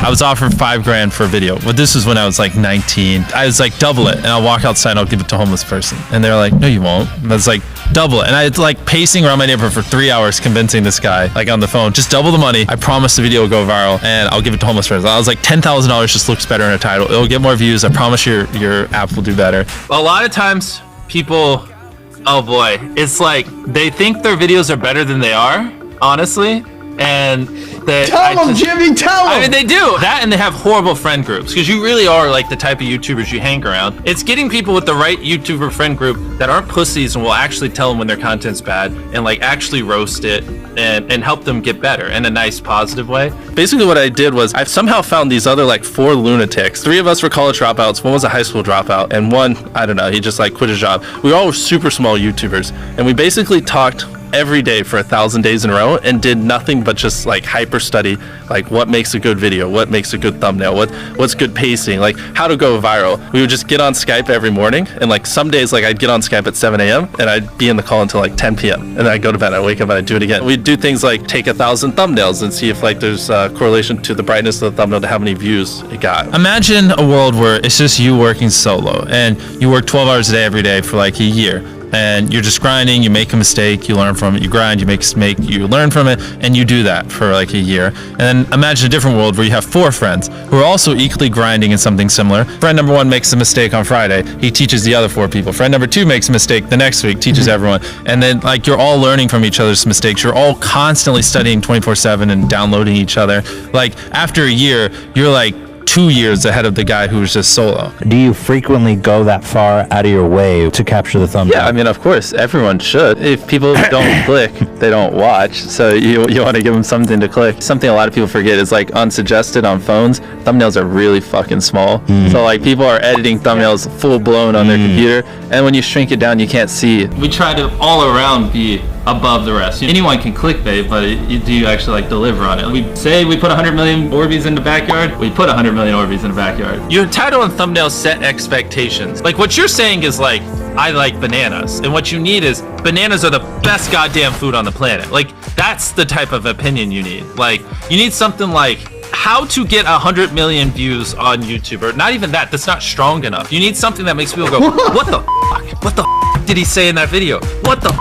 I was offered $5,000 for a video. But this was when I was like 19. I was like, double it. And I'll walk outside and I'll give it to a homeless person. And they're like, no, you won't. And I was like, double it. And I was like pacing around my neighborhood for 3 hours convincing this guy, like on the phone, just double the money. I promise the video will go viral and I'll give it to a homeless person. I was like, $10,000 just looks better in a title. It'll get more views. I promise your app will do better. A lot of times people, oh boy, it's like they think their videos are better than they are, honestly. And tell them, Jimmy, tell them. I mean, they do that, and they have horrible friend groups because you really are like the type of YouTubers you hang around. It's getting people with the right YouTuber friend group that aren't pussies and will actually tell them when their content's bad and like actually roast it and help them get better in a nice, positive way. Basically, what I did was I somehow found these other like 4 lunatics. 3 of us were college dropouts. 1 was a high school dropout, and 1, I don't know, he just like quit his job. We all were super small YouTubers, and we basically talked every day for 1,000 days in a row and did nothing but just like hyper study like what makes a good video, what makes a good thumbnail, what's good pacing, like how to go viral. We would just get on Skype every morning, and like some days like I'd get on Skype at 7 a.m. and I'd be in the call until like 10 p.m. and then I'd go to bed, I'd wake up and I'd do it again. We'd do things like take 1,000 thumbnails and see if like there's a correlation to the brightness of the thumbnail to how many views it got. Imagine a world where it's just you working solo and you work 12 hours a day every day for like a year. And you're just grinding, you make a mistake, you learn from it, you grind, you make a mistake, you learn from it, and you do that for like a year. And then imagine a different world where you have 4 friends who are also equally grinding in something similar. Friend number 1 makes a mistake on Friday, he teaches the other 4 people. Friend number 2 makes a mistake the next week, teaches everyone. And then like you're all learning from each other's mistakes. You're all constantly studying 24/7 and downloading each other. Like after a year, you're like 2 years ahead of the guy who was just solo. Do you frequently go that far out of your way to capture the thumbnail? Yeah, I mean, of course, everyone should. If people don't click, they don't watch. So you want to give them something to click. Something a lot of people forget is like unsuggested on phones, thumbnails are really fucking small. So like people are editing thumbnails full blown on their computer, and when you shrink it down, you can't see it. We try to all around be above the rest. Anyone can clickbait, but do you actually like deliver on it? We say we put 100 million Orbeez in the backyard, we put 100 million Orbeez in the backyard. Your title and thumbnail set expectations. Like what you're saying is like, I like bananas. And what you need is bananas are the best goddamn food on the planet. Like that's the type of opinion you need. Like you need something like how to get 100 million views on YouTube, or not even that, that's not strong enough. You need something that makes people go, what the fuck? What the fuck did he say in that video? What the fuck?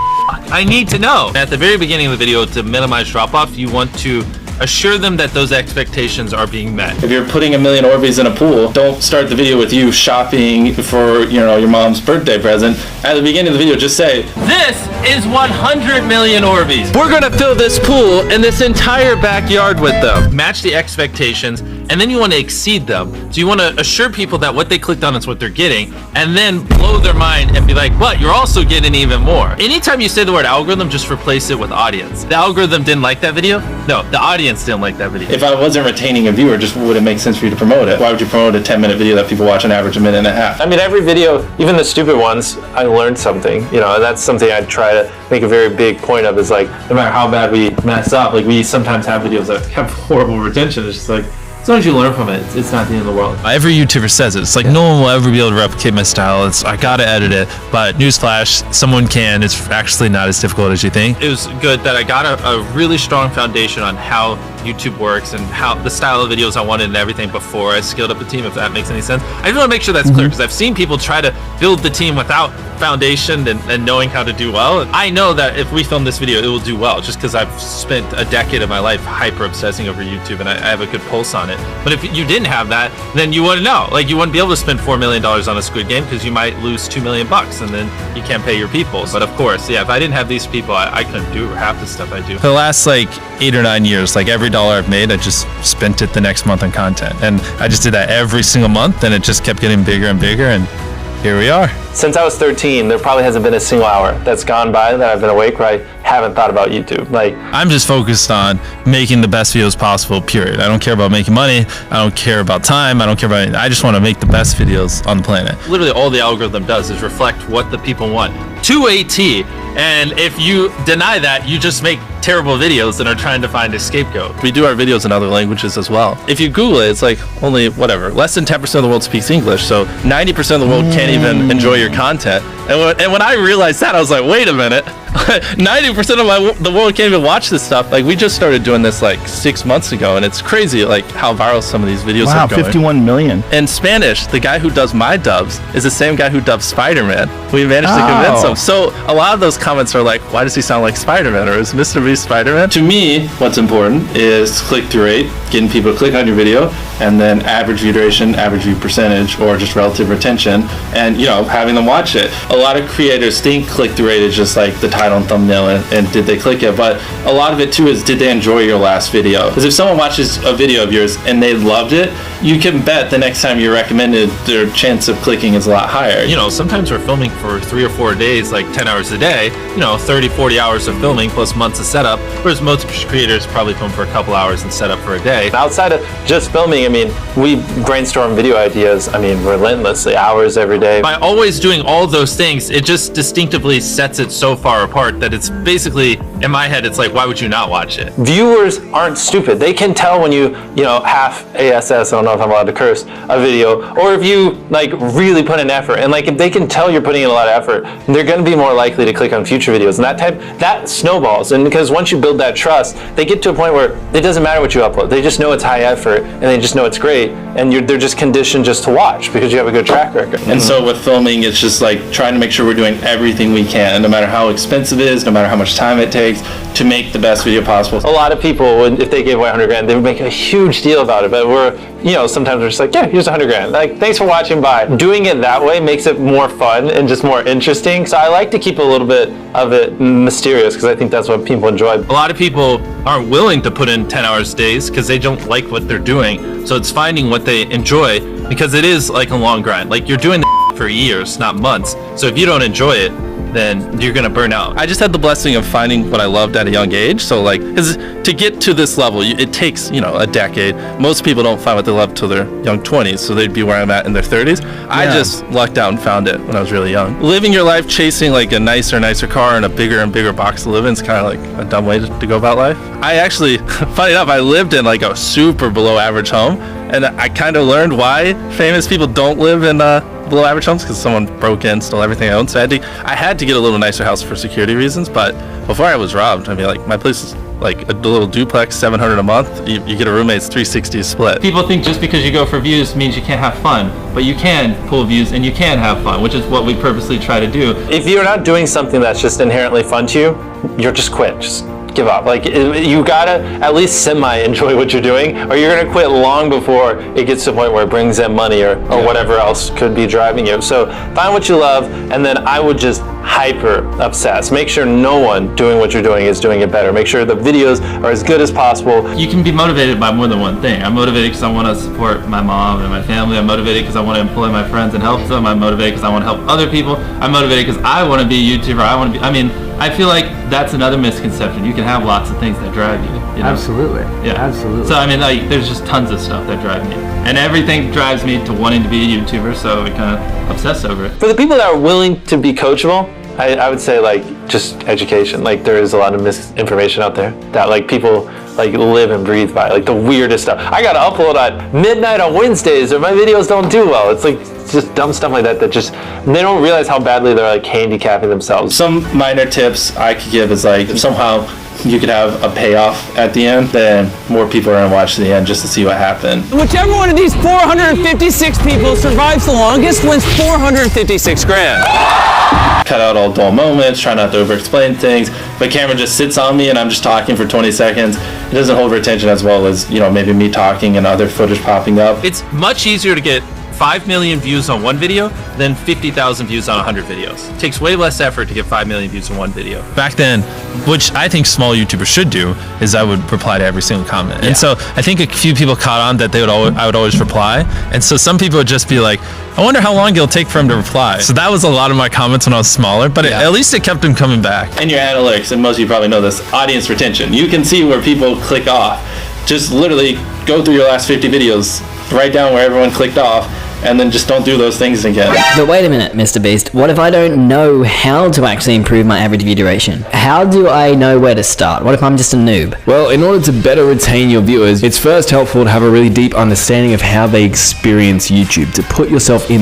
I need to know. At the very beginning of the video, to minimize drop-off, you want to assure them that those expectations are being met. If you're putting 1 million Orbeez in a pool, don't start the video with you shopping for, you know, your mom's birthday present. At the beginning of the video, just say, this is 100 million Orbeez. We're gonna fill this pool and this entire backyard with them. Match the expectations, and then you want to exceed them. So you want to assure people that what they clicked on is what they're getting, and then blow their mind and be like, but you're also getting even more. Anytime you say the word algorithm, just replace it with audience. The algorithm didn't like that video? No, the audience didn't like that video. If I wasn't retaining a viewer, just would it make sense for you to promote it? Why would you promote a 10-minute video that people watch on average a minute and a half? I mean, every video, even the stupid ones, I learned something, you know, and that's something I try to make a very big point of, is like, no matter how bad we mess up, like we sometimes have videos that have horrible retention. It's just like, as long as you learn from it, it's not the end of the world. Every YouTuber says it. It's like, no one will ever be able to replicate my style. I gotta edit it. But newsflash, someone can. It's actually not as difficult as you think. It was good that I got a really strong foundation on how YouTube works and how the style of videos I wanted and everything before I scaled up the team, if that makes any sense. I just want to make sure that's clear, because I've seen people try to build the team without foundation and knowing how to do well. I know that if we film this video, it will do well, just because I've spent a decade of my life hyper obsessing over YouTube and I have a good pulse on it. But if you didn't have that, then you wouldn't know. Like, you wouldn't be able to spend $4 million on a Squid Game, because you might lose $2 million and then you can't pay your people. But of course, yeah, if I didn't have these people, I couldn't do half the stuff I do. For the last like 8 or 9 years, like every dollar I've made, I just spent it the next month on content. And I just did that every single month, and it just kept getting bigger and bigger, and here we are. Since I was 13, there probably hasn't been a single hour that's gone by that I've been awake where I haven't thought about YouTube. Like, I'm just focused on making the best videos possible, period. I don't care about making money. I don't care about time. I don't care about anything. I just want to make the best videos on the planet. Literally all the algorithm does is reflect what the people want to a T. And if you deny that, you just make terrible videos and are trying to find a scapegoat. We do our videos in other languages as well. If you Google it, it's like only whatever, less than 10% of the world speaks English. So 90% of the world can't even enjoy your content. And when I realized that, I was like, wait a minute. 90% of the world can't even watch this stuff. Like, we just started doing this like 6 months ago, and it's crazy like how viral some of these videos are going. 51 million. In Spanish, the guy who does my dubs is the same guy who dubbed Spider-Man. We managed to convince him. So a lot of those comments are like, why does he sound like Spider-Man, or is MrBeast Spider-Man? To me, what's important is click-through rate, getting people to click on your video, and then average view duration, average view percentage, or just relative retention, and having them watch it. A lot of creators think click-through rate is just like the title and thumbnail and did they click it, but a lot of it too is, did they enjoy your last video? Because if someone watches a video of yours and they loved it, you can bet the next time you're recommended, their chance of clicking is a lot higher. Sometimes we're filming for 3 or 4 days, like 10 hours a day, 30, 40 hours of filming plus months of setup, whereas most creators probably film for a couple hours and set up for a day. Outside of just filming, we brainstorm video ideas, relentlessly, hours every day. By always doing all those things, it just distinctively sets it so far apart that it's basically, in my head, it's like, why would you not watch it? Viewers aren't stupid. They can tell when you half ASS, I don't know if I'm allowed to curse, a video, or if you really put in effort. And if they can tell you're putting in a lot of effort, they're going to be more likely to click on future videos. And that snowballs. And because once you build that trust, they get to a point where it doesn't matter what you upload. They just know it's high effort, and they just know it's great, and they're just conditioned just to watch because you have a good track record. And so with filming, it's just like trying to make sure we're doing everything we can, no matter how expensive it is, no matter how much time it takes, to make the best video possible. A lot of people would, if they gave away 100 grand, they would make a huge deal about it, but sometimes we're just like, yeah, here's 100 grand. Thanks for watching, bye. Doing it that way makes it more fun and just more interesting. So I like to keep a little bit of it mysterious because I think that's what people enjoy. A lot of people aren't willing to put in 10 hours days because they don't like what they're doing. So it's finding what they enjoy, because it is like a long grind. Like, you're doing the for years, not months. So if you don't enjoy it, then you're gonna burn out. I just had the blessing of finding what I loved at a young age. So because to get to this level, it takes a decade. Most people don't find what they love till their young 20s, so they'd be where I'm at in their 30s. Yeah. I just lucked out and found it when I was really young. Living your life chasing like a nicer car and a bigger and bigger box to live in is kind of like a dumb way to go about life. I actually, funny enough, I lived in like a super below average home, and I kind of learned why famous people don't live in below average homes, because someone broke in, stole everything I owned. So I had to get a little nicer house for security reasons. But before I was robbed, my place is like a little duplex, $700 a month. You get a roommate's $360 split. People think just because you go for views means you can't have fun, but you can pull views and you can have fun, which is what we purposely try to do. If you're not doing something that's just inherently fun to you, you're just quit. Just give up. You gotta at least semi-enjoy what you're doing, or you're gonna quit long before it gets to the point where it brings in money or whatever else could be driving you. So find what you love, and then I would just hyper obsess. Make sure no one doing what you're doing is doing it better. Make sure the videos are as good as possible. You can be motivated by more than one thing. I'm motivated because I want to support my mom and my family. I'm motivated because I want to employ my friends and help them. I'm motivated because I want to help other people. I'm motivated because I want to be a YouTuber. I feel like that's another misconception. You can have lots of things that drive you. Absolutely. Yeah. Absolutely. So there's just tons of stuff that drive me, and everything drives me to wanting to be a YouTuber. So we kind of obsess over it. For the people that are willing to be coachable, I would say just education. There is a lot of misinformation out there that people live and breathe by, the weirdest stuff. I gotta upload at midnight on Wednesdays or my videos don't do well. It's just dumb stuff like that just, they don't realize how badly they're handicapping themselves. Some minor tips I could give is if somehow you could have a payoff at the end, then more people are gonna watch to the end just to see what happened. Whichever one of these 456 people survives the longest wins 456 grand. Cut out all dull moments, try not to over-explain things. If a camera just sits on me and I'm just talking for 20 seconds, it doesn't hold retention as well as, maybe me talking and other footage popping up. It's much easier to get 5 million views on one video than 50,000 views on 100 videos. It takes way less effort to get 5 million views on one video. Back then, which I think small YouTubers should do, is I would reply to every single comment. And so I think a few people caught on that I would always reply. And so some people would just be like, I wonder how long it'll take for him to reply. So that was a lot of my comments when I was smaller, but at least it kept him coming back. And your analytics, and most of you probably know this, audience retention. You can see where people click off. Just literally go through your last 50 videos, write down where everyone clicked off, and then just don't do those things again. But wait a minute, MrBeast. What if I don't know how to actually improve my average view duration? How do I know where to start? What if I'm just a noob? Well, in order to better retain your viewers, it's first helpful to have a really deep understanding of how they experience YouTube, to put yourself in